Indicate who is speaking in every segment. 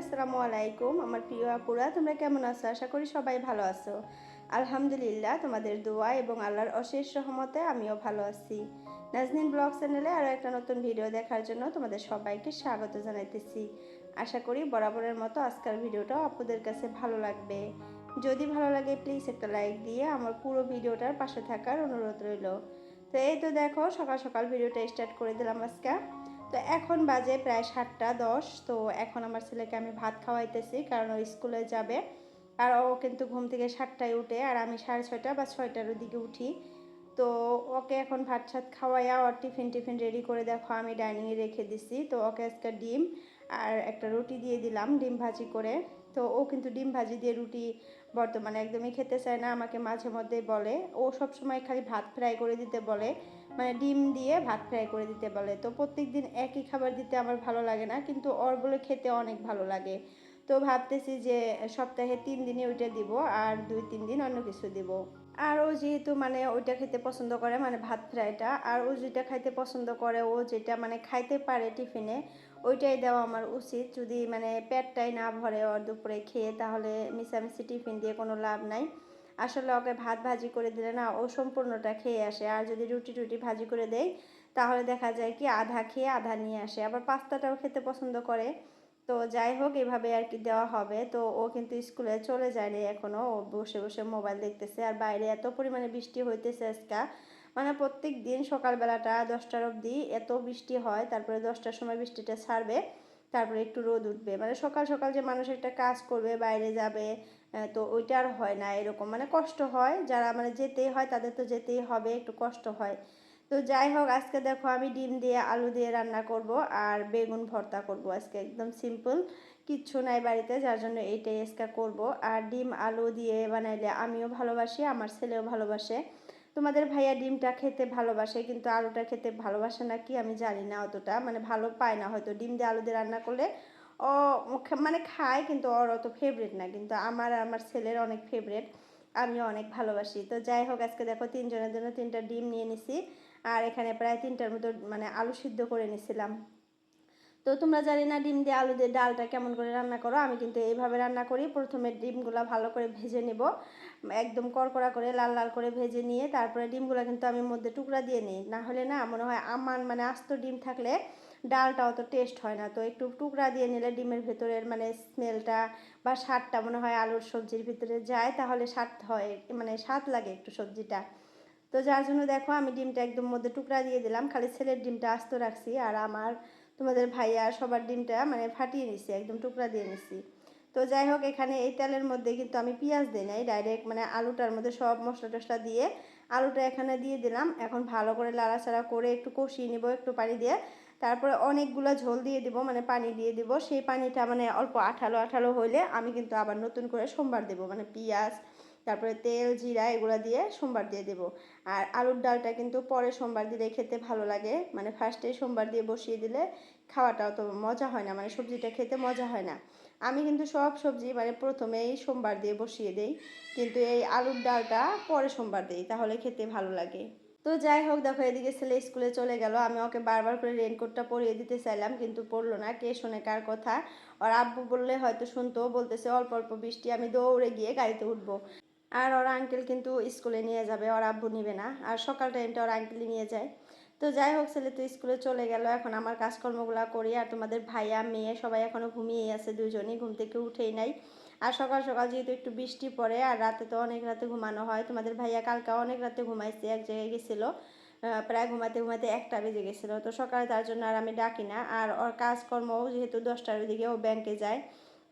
Speaker 1: আসসালামু আলাইকুম আমার প্রিয় আপুরা, তোমরা কেমন আছো? আশা করি সবাই ভালো আছো। আলহামদুলিল্লাহ, তোমাদের দোয়া এবং আল্লাহর অশেষ রহমতে আমিও ভালো আছি। নাজনীন ব্লগ চ্যানেলে আরও একটা নতুন ভিডিও দেখার জন্য তোমাদের সবাইকে স্বাগত জানাইতেছি। আশা করি বরাবরের মতো আজকের ভিডিওটাও আপুদের কাছে ভালো লাগবে। যদি ভালো লাগে প্লিজ একটা লাইক দিয়ে আমার পুরো ভিডিওটার পাশে থাকার অনুরোধ রইল। তো এই তো দেখো, সকাল সকাল ভিডিওটা স্টার্ট করে দিলাম আজকে। তো এখন বাজে প্রায় 7টা 10। তো এখন আমার ছেলেকে আমি ভাত খাওয়াইতেছি, কারণ ও স্কুলে যাবে। আর ও কিন্তু ঘুম থেকে 7টায় উঠে, আর আমি 6:30 বা 6টার দিকে উঠি। তো ওকে এখন ভাত সাত খাওয়াইয়া ওর টিফিন রেডি করে দেখো আমি ডাইনিংয়ে রেখে দিছি। তো ওকে আজকে ডিম আর একটা রুটি দিয়ে দিলাম, ডিম ভাজি করে। তো ও কিন্তু ডিম ভাজি দিয়ে রুটি বর্তমানে একদমই খেতে চায় না, আমাকে মাঝে মধ্যেই বলে। ও সবসময় খালি ভাত ফ্রাই করে দিতে বলে, মানে ডিম দিয়ে ভাত ফ্রাই করে দিতে বলে। তো প্রত্যেক দিন একই খাবার দিতে আমার ভালো লাগে না, কিন্তু ওর বলে খেতে অনেক ভালো লাগে। তো ভাবতেছি যে সপ্তাহে 3 দিনই ওইটা দিব, আর 2-3 দিন অন্য কিছু দিব। আর ও যেহেতু মানে ওইটা খেতে পছন্দ করে, মানে ভাত ফ্রাইটা, আর ও যেটা খাইতে পছন্দ করে, ও যেটা মানে খাইতে পারে টিফিনে, ওইটাই দেওয়া আমার উচিত। যদি মানে পেটটাই না ভরে ওর দুপুরে খেয়ে, তাহলে মিশামিশি টিফিন দিয়ে কোনো লাভ নাই। আসলে ওকে ভাত ভাজি করে দিলে না ও সম্পূর্ণটা খেয়ে আসে, আর যদি রুটি টুটি ভাজি করে দেয় তাহলে দেখা যায় কি আধা খেয়ে আধা নিয়ে আসে। আবার পাস্তাটাও খেতে পছন্দ করে। তো যাই হোক, এভাবে আর কি দেওয়া হবে। তো ও কিন্তু স্কুলে চলে যায়নি এখনও, ও বসে বসে মোবাইল দেখতেছে। আর বাইরে এত পরিমাণে বৃষ্টি হইতেছে আজকে, মানে প্রত্যেক দিন সকালবেলাটা 10টার অবধি এত বৃষ্টি হয়, তারপরে 10টার সময় বৃষ্টিটা ছাড়বে, তারপরে একটু রোদ উঠবে। মানে সকাল সকাল যে মানুষ একটা কাজ করবে, বাইরে যাবে, তো ওইটা আর হয় না এরকম, মানে কষ্ট হয়। যারা মানে যেতেই হয় তাদের তো যেতেই হবে, একটু কষ্ট হয়। তো যাই হোক, আজকে দেখো আমি ডিম দিয়ে আলু দিয়ে রান্না করব, আর বেগুন ভর্তা করব। আজকে একদম সিম্পল, কিচ্ছু নাই বাড়িতে, যার জন্য এইটাই আজকে করব। আর ডিম আলু দিয়ে বানাইলে আমিও ভালোবাসি, আমার ছেলেও ভালোবাসে। তোমাদের ভাইয়া ডিমটা খেতে ভালোবাসে, কিন্তু আলুটা খেতে ভালোবাসে না কি আমি জানি না, অতটা মানে ভালো পায় না হয়তো। ডিম দিয়ে আলু দিয়ে রান্না করলে ও মানে খায়, কিন্তু ওর অত ফেভারিট না। কিন্তু আমার আর আমার ছেলের অনেক ফেভারিট, আমিও অনেক ভালোবাসি। তো যাই হোক, আজকে দেখো 3 জনের জন্য 3টা ডিম নিয়ে নিছি, আর এখানে প্রায় 3টার মতো মানে আলু সিদ্ধ করে নিছিলাম। তো তোমরা জানি না ডিম দিয়ে আলু দিয়ে ডালটা কেমন করে রান্না করো, আমি কিন্তু এইভাবে রান্না করি। প্রথমে ডিমগুলো ভালো করে ভেজে নেব, একদম কড়কড়া করে লাল লাল করে ভেজে নিয়ে তারপরে ডিমগুলো কিন্তু আমি মধ্যে টুকরা দিয়ে নিই। না হলে না মনে হয় আমার মানে আস্ত ডিম থাকলে ডালটা অত টেস্ট হয় না। তো একটু টুকরা দিয়ে নিলে ডিমের ভেতরের মানে স্মেলটা বা স্বাদটা মনে হয় আলুর সবজির ভিতরে যায়, তাহলে স্বাদ হয়, মানে স্বাদ লাগে একটু সবজিটা। তো যার জন্য দেখো আমি ডিমটা একদম মধ্যে টুকরা দিয়ে দিলাম, খালি ছেলের ডিমটা আস্ত রাখছি, আর আমার তোমাদের ভাইয়া সবার ডিমটা মানে ফাটিয়ে নিছি, একদম টুকরা দিয়ে নিছি। তো যাই হোক, এখানে এই তেলের মধ্যে কিন্তু আমি পেঁয়াজ দিই নাই, ডাইরেক্ট মানে আলুটার মধ্যে সব মশলা টশলা দিয়ে আলুটা এখানে দিয়ে দিলাম। এখন ভালো করে লাড়াচাড়া করে একটু কষিয়ে নিব একটু পানি দিয়ে। তারপরে অনেকগুলো ঝোল দিয়ে দিব, মানে পানি দিয়ে দিব। সেই পানিটা মানে অল্প আঠালো আঠালো হইলে আমি কিন্তু আবার নতুন করে সোমবার দেবো, মানে পেঁয়াজ, তারপরে তেল জিরা এগুলো দিয়ে সোমবার দিয়ে দেবো। আর আলুর ডালটা কিন্তু পরে সোমবার দিলে খেতে ভালো লাগে, মানে ফার্স্টে সোমবার দিয়ে বসিয়ে দিলে খাওয়াটাও তো মজা হয় না, মানে সবজিটা খেতে মজা হয় না। আমি কিন্তু সব সবজি মানে প্রথমেই সোমবার দিয়ে বসিয়ে দেই, কিন্তু এই আলুর ডালটা পরে সোমবার দিই, তাহলে খেতে ভালো লাগে। তো যাই হোক, দেখো এদিকে ছেলে স্কুলে চলে গেল, আমি ওকে বারবার করে রেনকোটটা পরিয়ে দিতে চাইলাম, কিন্তু পড়লো না। কে শোনে কার কথা? আর আব্বু বললে হয়তো শুনতো, বলতেছে অল্প অল্প বৃষ্টি, আমি দৌড়ে গিয়ে গাড়িতে উঠবো। আর ওর আঙ্কেল কিন্তু স্কুলে নিয়ে যাবে, ওর আব্বু নিবে না, আর সকাল টাইমটা ওর আঙ্কেলই নিয়ে যায়। তো যাই হোক, ছেলে তো স্কুলে চলে গেল, এখন আমার কাজকর্মগুলো করি। আর তোমাদের ভাইয়া মেয়ে সবাই এখনও ঘুমিয়েই আছে, দুজনই ঘুম থেকে উঠেই নাই। আর সকাল সকাল যেহেতু একটু বৃষ্টি পড়ে, আর রাতে তো অনেক রাতে ঘুমানো হয়, তোমাদের ভাইয়া কালকে অনেক রাতে ঘুমাইছে, এক জায়গায় গেছিলো, প্রায় ঘুমাতে ঘুমাতে 1টা বেজে গেছিলো। তো সকালে তার জন্য আর আমি ডাকি না। আর ওর কাজকর্মও যেহেতু 10টার দিকে ও ব্যাংকে যায়,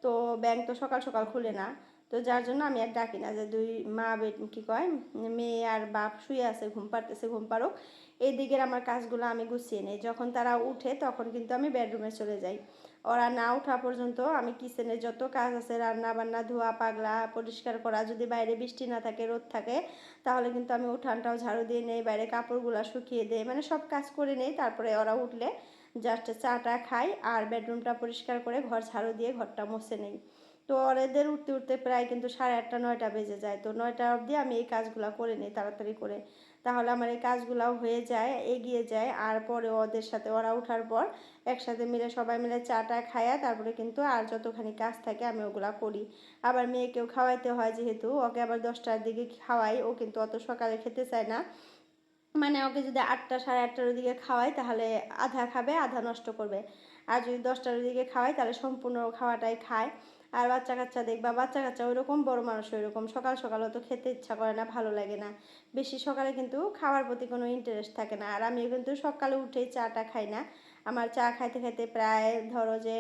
Speaker 1: তো ব্যাংক তো সকাল সকাল খুলে না। তো যার জন্য আমি আর ডাকি না, যে দুই মা কি কয়, মেয়ে আর বাপ শুয়ে আছে, ঘুম পাড়তেছে, ঘুম পাড়ুক, এই দিকের আমার কাজগুলো আমি গুছিয়ে নিই। যখন তারা উঠে তখন কিন্তু আমি বেডরুমে চলে যাই। ওরা না ওঠা পর্যন্ত আমি কিচেনে যত কাজ আছে, রান্না বান্না, ধোয়া পাগলা, পরিষ্কার করা, যদি বাইরে বৃষ্টি না থাকে রোদ থাকে, তাহলে কিন্তু আমি উঠানটাও ঝাড়ু দিয়ে নেই, বাইরে কাপড়গুলো শুকিয়ে দেই, মানে সব কাজ করে নেই। তারপরে ওরা উঠলে জাস্ট চাটা খাই, আর বেডরুমটা পরিষ্কার করে ঘর ঝাড়ু দিয়ে ঘরটা মুছে নেই। তো ওদের উঠতে উঠতে প্রায় কিন্তু 8:30 9টা বেজে যায়। তো 9টা অবধি আমি এই কাজগুলো করে নিই তাড়াতাড়ি করে। তাহলে আমার এই কাজগুলাও হয়ে যায়, এগিয়ে যায়। আর পরে ওদের সাথে ওরা উঠার পর একসাথে মিলে সবাই মিলে চাটা খাইয়া তারপরে কিন্তু আর যতখানি কাজ থাকে আমি ওগুলা করি। আবার মেয়েকেও খাওয়াইতে হয়, যেহেতু ওকে আবার 10টার দিকে খাওয়াই, ও কিন্তু অত সকালে খেতে চায় না। মানে ওকে যদি 8টা 8:30টার দিকে খাওয়াই তাহলে আধা খাবে, আধা নষ্ট করবে। আর যদি 10টার দিকে খাওয়াই তাহলে সম্পূর্ণ খাওয়াটাই খায়। আর বাচ্চা কাচ্চা দেখবা, বাচ্চা কাচ্চা ওইরকম, বড় মানুষ ওইরকম, সকাল সকালও তো খেতে ইচ্ছা করে না, ভালো লাগে না। বেশি সকালে কিন্তু খাওয়ার প্রতি কোনো ইন্টারেস্ট থাকে না। আর আমিও কিন্তু সকালে উঠেই চাটা খাই না। আমার চা খাইতে খাইতে প্রায় ধরো যে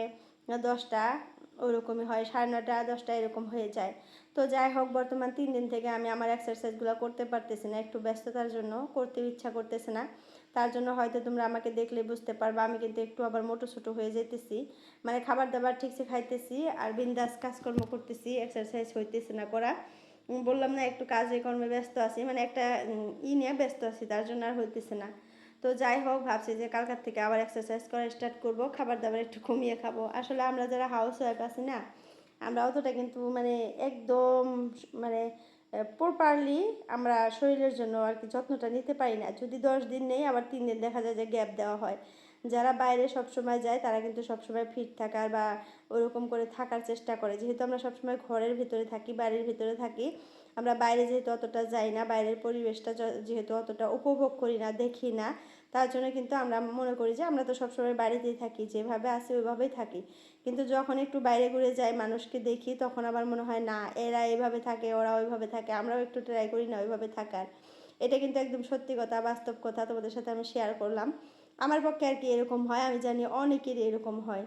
Speaker 1: 10টা ওইরকমই হয়, 9:30 10টা এরকম হয়ে যায়। তো যাই হোক, বর্তমান 3 দিন থেকে আমি আমার এক্সারসাইজগুলো করতে পারতেছি না, একটু ব্যস্ততার জন্য করতেও ইচ্ছা করতেছে না। তার জন্য হয়তো তোমরা আমাকে দেখলে বুঝতে পারবা আমি কিন্তু একটু আবার মোটো ছোটো হয়ে যেতেছি। মানে খাবার দাবার ঠিকছে খাইতেছি আর বিন্দাস কাজকর্ম করতেছি, এক্সারসাইজ হইতেছে না করা। বললাম না একটু কাজে কর্মে ব্যস্ত আছি, মানে একটা নিয়ে ব্যস্ত আছি, তার জন্য আর হইতেছে না। তো যাই হোক, ভাবছি যে কালকার থেকে আবার এক্সারসাইজ করা স্টার্ট করব, খাবার দাবার একটু কমিয়ে খাবো। আসলে আমরা যারা হাউস ওয়াইফ আছি না, আমরা অতটা কিন্তু মানে একদম মানে প্রপারলি আমরা শরীরের জন্য আর কি যত্নটা নিতে পারি না। যদি 10 দিন নেই, আবার 3 দিন দেখা যায় যে গ্যাপ দেওয়া হয়। যারা বাইরে সবসময় যায় তারা কিন্তু সবসময় ফিট থাকার বা ওরকম করে থাকার চেষ্টা করে। যেহেতু আমরা সবসময় ঘরের ভিতরে থাকি, বাড়ির ভিতরে থাকি, আমরা বাইরে যেহেতু অতটা যাই না, বাইরের পরিবেশটা যেহেতু অতটা উপভোগ করি না, দেখি না, তার জন্য কিন্তু আমরা মনে করি যে আমরা তো সবসময় বাড়িতেই থাকি, যেভাবে আছি ওইভাবেই থাকি। কিন্তু যখন একটু বাইরে ঘুরে যাই, মানুষকে দেখি, তখন আবার মনে হয় না, এরা এইভাবে থাকে, ওরা ওইভাবে থাকে, আমরাও একটু ট্রাই করি না ওইভাবে থাকার। এটা কিন্তু একদম সত্যি কথা, বাস্তব কথা তোমাদের সাথে আমি শেয়ার করলাম। আমার পক্ষে আর কি এরকম হয়, আমি জানি অনেকেরই এরকম হয়।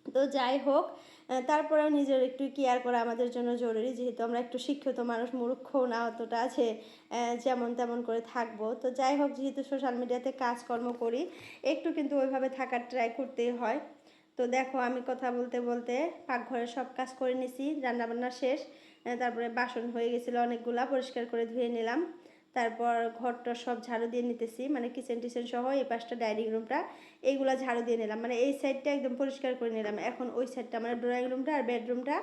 Speaker 1: তো যাই হোক, তারপরেও নিজের একটু কেয়ার করা আমাদের জন্য জরুরি, যেহেতু আমরা একটু শিক্ষিত মানুষ, মূর্খও না অতটা আছে যেমন তেমন করে থাকবো। তো যাই হোক, যেহেতু সোশ্যাল মিডিয়াতে কাজকর্ম করি, একটু কিন্তু ওইভাবে থাকার ট্রাই করতেই হয়। তো দেখো, আমি কথা বলতে বলতে পাকঘরের সব কাজ করে নিছি, রান্নাবান্না শেষ। তারপরে বাসন হয়ে গেছিলো অনেকগুলা, পরিষ্কার করে ধুয়ে নিলাম। তারপর ঘরটা সব ঝাড়ু দিয়ে নিতেছি, মানে কিচেন টিচেন সহ এই পাশটা ডাইনিং রুমটা, এইগুলা ঝাড়ু দিয়ে নিলাম, মানে এই সাইডটা একদম পরিষ্কার করে নিলাম। এখন ওই সাইডটা মানে ড্রয়িং রুমটা আর বেডরুমটা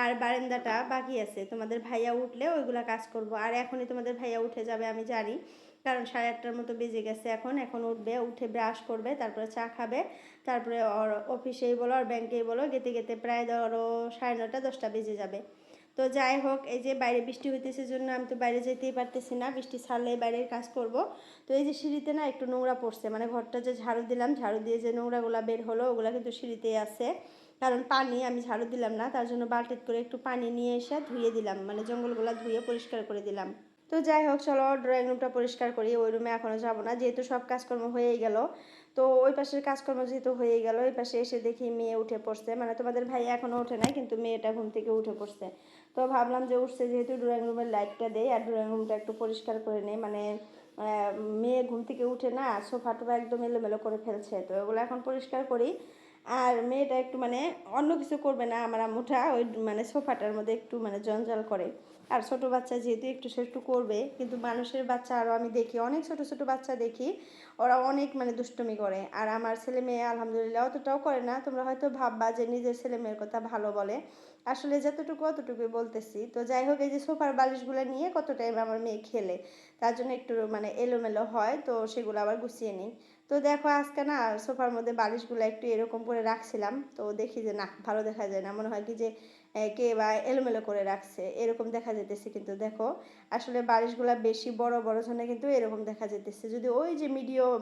Speaker 1: আর বারান্দাটা বাকি আছে। তোমাদের ভাইয়া উঠলে ওইগুলা কাজ করব। আর এখনই তোমাদের ভাইয়া উঠে যাবে আমি জানি, কারণ 8:30টার মতো বেজে গেছে। এখন উঠবে, উঠে ব্রাশ করবে, তারপরে চা খাবে, তারপরে ওর অফিসেই বলো আর ব্যাংকেই বলো যেতে যেতে প্রায় ধরো 9:30 10টা বেজে যাবে। তো যাই হোক, এই যে বাইরে বৃষ্টি হইতেছে জন্য আমি তো বাইরে যেতেই পারতেছি না, বৃষ্টি ছাড়লে বাইরের কাজ করব। তো এই যে সিঁড়িতে না একটু নোংরা পড়ছে, মানে ঘরটা যে ঝাড়ু দিলাম, ঝাড়ু দিয়ে যে নোংরাগুলো বের হলো ওগুলো কিন্তু সিঁড়িতেই আছে। কারণ পানি আমি ঝাড়ু দিলাম না, তার জন্য বালতিতে করে একটু পানি নিয়ে এসে ধুয়ে দিলাম, মানে জঙ্গলগুলো ধুয়ে পরিষ্কার করে দিলাম। তো যাই হোক, চলো ড্রয়িং রুমটা পরিষ্কার করি। ওই রুমে এখনও যাবো না, যেহেতু সব কাজকর্ম হয়েই গেল। তো ওই পাশের কাজকর্ম যেহেতু হয়ে গেল, এই পাশে এসে দেখি মেয়ে উঠে পড়ছে, মানে তোমাদের ভাই এখনও ওঠে নাই, কিন্তু মেয়েটা ঘুম থেকে উঠে পড়ছে। তো ভাবলাম যে উঠছে যেহেতু ড্রয়িং রুমের লাইটটা দেই আর ড্রয়িং রুমটা একটু পরিষ্কার করে নেই। মানে মেয়ে ঘুম থেকে উঠে না সোফা টোফা একদম এলোমেলো করে ফেলছে, তো ওগুলো এখন পরিষ্কার করি। আর মেয়েটা একটু মানে অন্য কিছু করবে না, আমার আম্মুটা ওই মানে সোফাটার মধ্যে একটু মানে জঞ্জাল করে। আর ছোট বাচ্চা যেহেতু একটু সে একটু করবে, কিন্তু মানুষের বাচ্চা আরও আমি দেখি, অনেক ছোট ছোট বাচ্চা দেখি, ওরা অনেক মানে দুষ্টুমি করে। আর আমার ছেলে মেয়ে আলহামদুলিল্লাহ অতটাও করে না। তোমরা হয়তো ভাববা যে নিজের ছেলে মেয়ের কথা ভালো বলে, আসলে যতটুকু অতটুকুই বলতেছি। তো যাই হোক, এই যে সোফার বালিশগুলো নিয়ে কত টাইম আমার মেয়ে খেলে, তার জন্য একটু মানে এলোমেলো হয়, তো সেগুলো আবার গুছিয়ে নিই। তো দেখো, আজকে না সোফার মধ্যে বালিশগুলো একটু এরকম করে রাখছিলাম, তো দেখি যে না, ভালো দেখা যায় না, মনে হয় কি যে কে বা এলোমেলো করে রাখছে এরকম দেখা যেতেছে। কিন্তু দেখো, আসলে বালিশগুলো বেশি বড় বড় জন্য কিন্তু এরকম দেখা যেতেছে। যদি ওই যে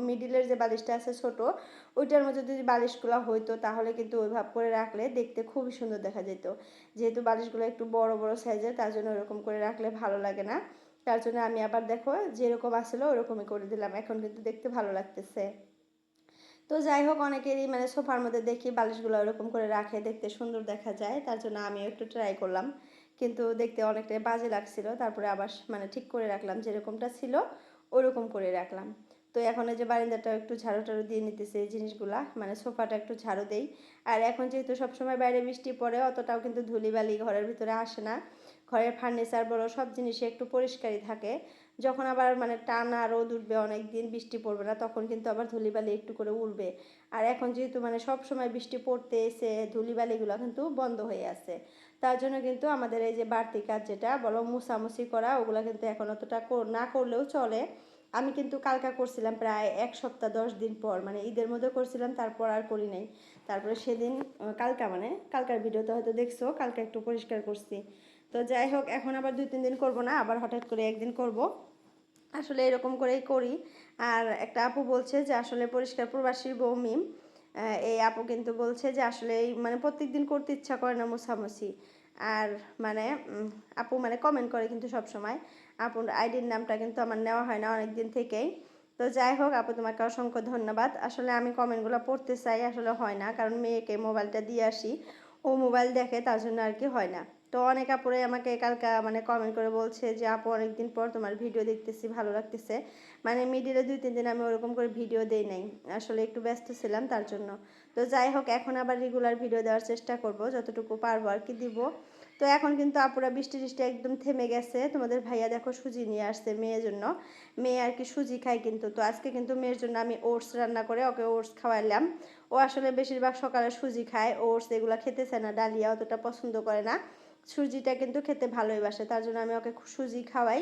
Speaker 1: মিডিলের যে বালিশটা আছে ছোট, ওইটার মধ্যে যদি বালিশগুলো হইতো তাহলে কিন্তু ওইভাবে করে রাখলে দেখতে খুবই সুন্দর দেখা যেত। যেহেতু বালিশগুলো একটু বড় বড় সাইজের, তার জন্য ওরকম করে রাখলে ভালো লাগে না। তার জন্য আমি আবার দেখো যেরকম আসলো ওরকমই করে দিলাম, এখন কিন্তু দেখতে ভালো লাগতেছে। তো যাই হোক, অনেকেরই মানে সোফার মধ্যে দেখি বালিশগুলো ওরকম করে রাখে, দেখতে সুন্দর দেখা যায়, তার জন্য আমিও একটু ট্রাই করলাম। কিন্তু দেখতে অনেকটাই বাজে লাগছিল, তারপরে আবার মানে ঠিক করে রাখলাম, যেরকমটা ছিল ওরকম করে রাখলাম। তো এখন এই যে বারান্দাটা একটু ঝাড়ু টাড়ু দিয়ে নিতেছে, এই জিনিসগুলা মানে সোফাটা একটু ঝাড়ু দেই। আর এখন যেহেতু সবসময় বাইরে বৃষ্টি পড়ে, অতটাও কিন্তু ধুলিবালি ঘরের ভিতরে আসে না। ঘরের ফার্নিচার বলো সব জিনিসই একটু পরিষ্কারই থাকে। যখন আবার মানে টানা রোদ উঠবে, অনেক দিন বৃষ্টি পড়বে না, তখন কিন্তু আবার ধুলিবালি একটু করে উঠবে। আর এখন যেহেতু মানে সব সময় বৃষ্টি পড়তে এসে ধুলিবালিগুলো কিন্তু বন্ধ হয়ে আছে, তার জন্য কিন্তু আমাদের এই যে বাড়তি কাজ যেটা বলো মুছামুছি করা, ওগুলো কিন্তু এখন অতটা না করলেও চলে। আমি কিন্তু কালকা করছিলাম প্রায় 1 সপ্তাহ 10 দিন পর, মানে ঈদের মধ্যে করছিলাম, তারপর আর করি নাই। তারপরে সেদিন কালকা মানে কালকার ভিডিওতে হয়তো দেখছো, কালকা একটু পরিষ্কার করছি। তো যাই হোক, এখন আবার 2-3 দিন করব না, আবার হঠাৎ করে একদিন করব। আসলে এরকম করেই করি। আর একটা আপু বলছে যে আসলে পরিষ্কার প্রবাসীর বউ মিম, এই আপু কিন্তু বলছে যে আসলে এই মানে প্রত্যেক দিন করতে ইচ্ছা করে না মোছামুছি। আর মানে আপু মানে কমেন্ট করে কিন্তু সব সময়। আপুর আইডির নামটা কিন্তু আমার নেওয়া হয় না অনেক দিন থেকেই। তো যাই হোক আপু, তোমাকে অসংখ্য ধন্যবাদ। আসলে আমি কমেন্টগুলো পড়তে চাই, আসলে হয় না, কারণ মেয়েকে মোবাইলটা দিয়ে আসি, ও মোবাইল দেখে, তার জন্য আর কি হয় না। তো অনেক আপুরে আমাকে কালকা মানে কমেন্ট করে বলছে যে আপু অনেকদিন পর তোমার ভিডিও দেখতেছি, ভালো লাগতেছে। মানে মিডিলে 2-3 দিন আমি ওরকম করে ভিডিও দেই নাই, আসলে একটু ব্যস্ত ছিলাম তার জন্য। তো যাই হোক, এখন আবার রেগুলার ভিডিও দেওয়ার চেষ্টা করব, যতটুকু পারবো আর কি দিব। তো এখন কিন্তু আপুরা বৃষ্টি টিষ্টি একদম থেমে গেছে। তোমাদের ভাইয়া দেখো সুজি নিয়ে আসছে মেয়ের জন্য, মেয়ে আর কি সুজি খায় কিন্তু। তো আজকে কিন্তু মেয়ের জন্য আমি ওটস রান্না করে ওকে ওটস খাওয়াইলাম। ও আসলে বেশিরভাগ সকালে সুজি খায়, ওটস এগুলো খেতেছে না, ডালিয়া অতটা পছন্দ করে না। সুজিটা কিন্তু খেতে ভালোই বাসে, তার জন্য আমি ওকে সুজি খাওয়াই।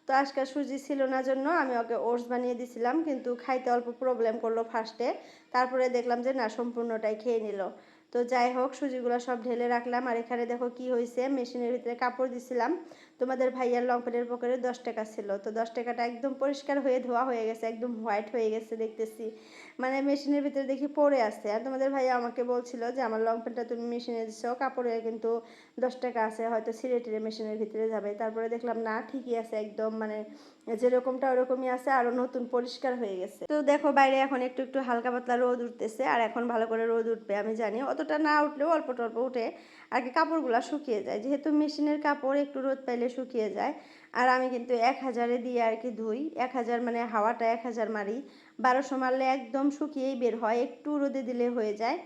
Speaker 1: তো আজকে সুজি ছিল না জন্য আমি ওকে ওটস বানিয়ে দিছিলাম, কিন্তু খাইতে অল্প প্রবলেম করলো ফার্স্টে। তারপরে দেখলাম যে না, সম্পূর্ণটাই খেয়ে নিল। তো যাই হোক, সুজিগুলো সব ঢেলে রাখলাম। আর এখানে দেখো কি হয়েছে, মেশিনের ভিতরে কাপড় দিছিলাম। তোমাদের ভাইয়ার লং প্যান্টের পকেটে 10 টাকা ছিল, তো 10 টাকাটা একদম পরিষ্কার হয়ে ধোয়া হয়ে গেছে, একদম হোয়াইট হয়ে গেছে দেখতেছি। মানে মেশিনের ভিতরে দেখি পড়ে আছে। আর তোমাদের ভাইয়া আমাকে বলছিল যে আমার লং প্যান্টটা তুমি মেশিনে দিছো, কাপড়ে কিন্তু 10 টাকা আছে, হয়তো সিলেটের মেশিনের ভিতরে যাবে। তারপরে দেখলাম না, ঠিকই আছে একদম, মানে যেরকমটা ওরকমই আছে, আরো নতুন পরিষ্কার হয়ে গেছে। তো দেখো বাইরে এখন একটু একটু হালকা পাতলা রোদ উঠতেছে, আর এখন ভালো করে রোদ উঠবে আমি জানি, অতটা না উঠলেও অল্প টল্প উঠে আর কি কাপড়গুলো শুকিয়ে যায়, যেহেতু মেশিনের কাপড় একটু রোদ পাইলে শুকিয়ে যায়। আর আমি কিন্তু 1000-এ দিয়ে আর কি ধুই, 1000 মানে হাওয়াটা 1000 মারি, 1200 মারলে একদম শুকিয়েই বের হয়, একটু রোদে দিলে হয়ে যায়।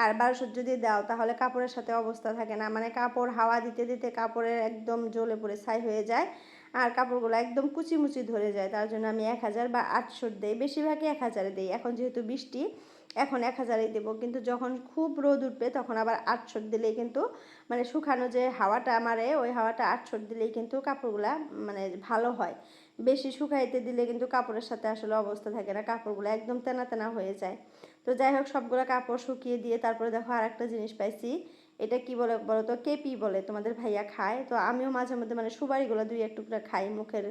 Speaker 1: আর 1200 যদি দাও তাহলে কাপড়ের সাথে অবস্থা থাকে না, মানে কাপড় হাওয়া দিতে দিতে কাপড়ের একদম জ্বলে পড়ে ছাই হয়ে যায়, আর কাপড়গুলো একদম কুচিমুচি ধরে যায়। তার জন্য আমি 1000 বা 800 দিই, বেশিরভাগই 1000-এ দিই। এখন যেহেতু বৃষ্টি, এখন 1000-এই দেবো, কিন্তু যখন খুব রোদ উঠবে তখন আবার 800 দিলেই কিন্তু মানে শুকানো যে হাওয়াটা মারে, ওই হাওয়াটা 800 দিলেই কিন্তু কাপড়গুলা মানে ভালো হয়। বেশি শুকাইতে দিলে কিন্তু কাপড়ের সাথে আসলে অবস্থা থাকে না, কাপড়গুলো একদম তেনা তেনা হয়ে যায়। তো যাই হোক, সবগুলো কাপড় শুকিয়ে দিয়ে তারপরে দেখো আর একটা জিনিস পাইছি। এটা কি বলে বলো তো, কেপি বলে, তোমাদের ভাইয়া খায়। তো আমিও মাঝে মধ্যে মানে সুপারিগুলো 2-1 টুকরা খাই, মুখের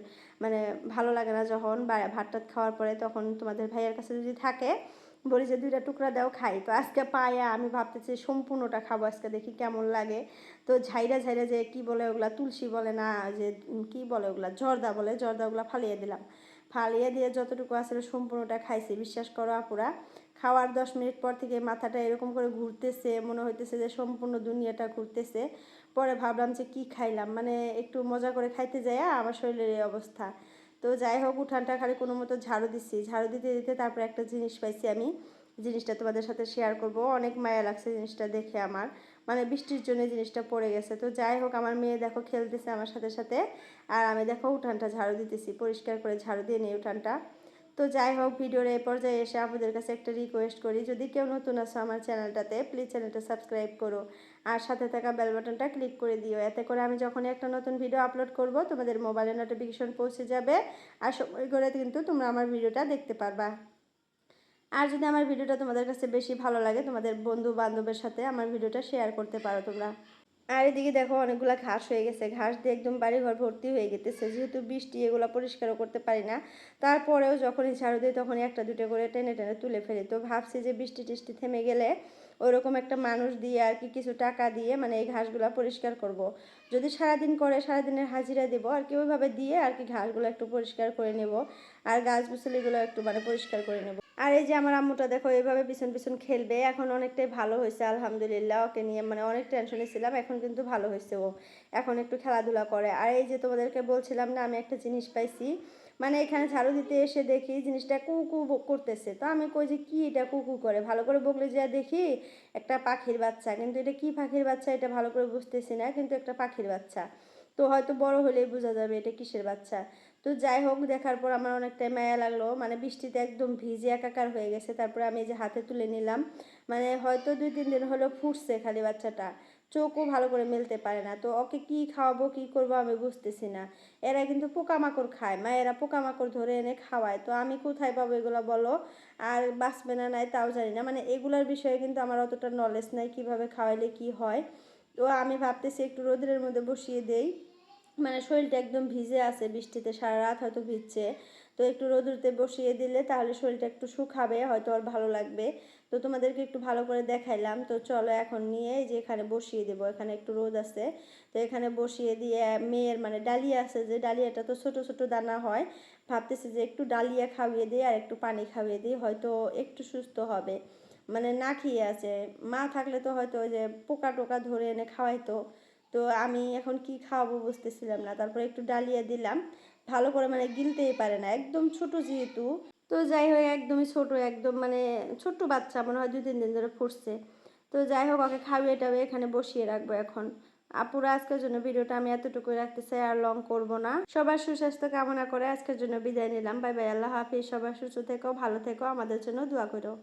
Speaker 1: মানে ভালো লাগে না যখন, বা ভাত টাত খাওয়ার পরে, তখন তোমাদের ভাইয়ার কাছে যদি থাকে বলি যে 2টা টুকরা দাও, খাই। তো আজকে পায়া আমি ভাবতেছি সম্পূর্ণটা খাবো আজকে, দেখি কেমন লাগে। তো ঝাইরা ঝাইরা যে কি বলে ওগুলা, তুলসী বলে না, যে কি বলে ওগুলা, জর্দা বলে, জর্দাগুলা ফালিয়ে দিলাম। ফালিয়ে দিয়ে যতটুকু আসলে সম্পূর্ণটা খাইছি। বিশ্বাস করো আপুরা, খাওয়ার 10 মিনিট পর থেকে মাথাটা এরকম করে ঘুরতেছে, মনে হইতেছে যে সম্পূর্ণ দুনিয়াটা ঘুরতেছে। পরে ভাবলাম যে কি খাইলাম, মানে একটু মজা করে খাইতে যাই আমার শরীরের এই অবস্থা। তো যাই হোক, উঠানটা খালি কোনো মতো ঝাড়ু দিচ্ছি, ঝাড়ু দিতে দিতে তারপরে একটা জিনিস পাইছি আমি, জিনিসটা তোমাদের সাথে শেয়ার করব। অনেক মায়া লাগছে জিনিসটা দেখে আমার, মানে বৃষ্টির জন্য জিনিসটা পড়ে গেছে। তো যাই হোক, আমার মেয়ে দেখো খেলতেছে আমার সাথে সাথে, আর আমি দেখো উঠানটা ঝাড়ু দিতেছি, পরিষ্কার করে ঝাড়ু দিয়ে নিই উঠানটা। তো যাই হোক, ভিডিওর এই পর্যায়ে এসে আপনাদের কাছে একটা রিকোয়েস্ট করি, যদি কেউ নতুন আসো আমার চ্যানেলটাতে, প্লিজ চ্যানেলটা সাবস্ক্রাইব করো, আর সাথে থাকা বেল বাটনটা ক্লিক করে দিও, এতে করে আমি যখনই একটা নতুন ভিডিও আপলোড করব তোমাদের মোবাইলে নোটিফিকেশন পৌঁছে যাবে, আর সময় করে কিন্তু তোমরা আমার ভিডিওটা দেখতে পারবা। আর যদি আমার ভিডিওটা তোমাদের কাছে বেশি ভালো লাগে, তোমাদের বন্ধু বান্ধবের সাথে আমার ভিডিওটা শেয়ার করতে পারো তোমরা। আর এদিকে দেখো অনেকগুলা ঘাস হয়ে গেছে, ঘাস দিয়ে একদম বাড়িঘর ভর্তি হয়ে গেতেছে, যেহেতু বৃষ্টি এগুলো পরিষ্কারও করতে পারি না। তারপরেও যখনই ঝাড়ু দিই তখনই একটা দুটো করে টেনে টেনে তুলে ফেলি। তো ভাবছি যে বৃষ্টি টিষ্টি থেমে গেলে ওইরকম একটা মানুষ দিয়ে আর কি কিছু টাকা দিয়ে মানে এই ঘাসগুলো পরিষ্কার করব। যদি সারাদিন করে সারাদিনের হাজিরা দেবো আর কি, ওইভাবে দিয়ে আর কি ঘাসগুলো একটু পরিষ্কার করে নেব, আর গাছ গুছালিগুলো একটু মানে পরিষ্কার করে নেব। আর এই যে আমার আম্মুটা দেখো এইভাবে পিছন পিছন খেলবে, এখন অনেকটাই ভালো হয়েছে আলহামদুলিল্লাহ, ওকে নিয়ে মানে অনেক টেনশনে ছিলাম, এখন কিন্তু ভালো হয়েছে ও, এখন একটু খেলাধুলা করে। আর এই যে তোমাদেরকে বলছিলাম না, আমি একটা জিনিস পাইছি, মানে এখানে ঝাড়ু দিতে এসে দেখি জিনিসটা কু করতেছে। তো আমি কই যে কি এটা কু করে, ভালো করে বগলে যা দেখি একটা পাখির বাচ্চা, কিন্তু এটা কি পাখির বাচ্চা এটা ভালো করে বুঝতেছি না, কিন্তু একটা পাখির বাচ্চা। তো হয়তো বড় হলেই বোঝা যাবে এটা কিসের বাচ্চা। তো যাই হোক, দেখার পর আমার অনেকটাই মায়া লাগলো, মানে বৃষ্টিতে একদম ভিজে একাকার হয়ে গেছে। তারপরে আমি এই যে হাতে তুলে নিলাম, মানে হয়তো 2-3 দিন হলো ফুটছে খালি বাচ্চাটা। চোখও ভালো করে মেলতে পারে না। তো ওকে কি খাওয়াবো কি করবো আমি বুঝতেছি না। এরা কিন্তু পোকামাকড় খায়, মায়েরা পোকামাকড় ধরে এনে খাওয়ায়, তো আমি কোথায় পাবো এগুলো বলো? আর বাঁচবে না নাই তাও জানি না, মানে এগুলোর বিষয়ে কিন্তু আমার অতটা নলেজ নাই কিভাবে খাওয়াইলে কি হয়। তো আমি ভাবতেছি একটু রোদের মধ্যে বসিয়ে দেই, মানে শরীরটা একদম ভিজে আছে বৃষ্টিতে, সারা রাত হয়তো ভিজছে। তো একটু রোদ্রুতে বসিয়ে দিলে তাহলে শরীরটা একটু শুকাবে, হয়তো আর ভালো লাগবে। তো তোমাদেরকে একটু ভালো করে দেখাইলাম। তো চলো এখন নিয়ে এই যে এখানে বসিয়ে দেবো, এখানে একটু রোদ আছে। তো এখানে বসিয়ে দিয়ে মেয়ের মানে ডালিয়া আছে, যে ডালিয়াটা তো ছোট ছোট দানা হয়, ভাবতেছি যে একটু ডালিয়া খাইয়ে দিই আর একটু পানি খাইয়ে দিই, হয়তো একটু সুস্থ হবে। মানে না খেয়ে আছে, মা থাকলে তো হয়তো ওই যে পোকা টোকা ধরে এনে খাওয়াইতো। তো আমি এখন কি খাওয়াবো বুঝতেছিলাম না, তারপরে একটু ডালিয়া দিলাম। ভালো করে মানে গিলতেই পারে না, একদম ছোট যেহেতু। তো যাই হোক একদমই ছোট, একদম মানে ছোট্ট বাচ্চা, মনে হয় 2-3 দিন ধরে ফুটছে। তো যাই হোক ওকে খাইয়ে টাইয়ে এখানে বসিয়ে রাখবো এখন। আপুরা আজকের জন্য ভিডিওটা আমি এতটুকুই রাখতে চাই, আর লং করব না। সবার সুস্বাস্থ্য কামনা করে আজকের জন্য বিদায় নিলাম। বাই বাই, আল্লাহ হাফিজ। সবার সুস্থ থেকো, ভালো থেকো, আমাদের জন্য দোয়া করো।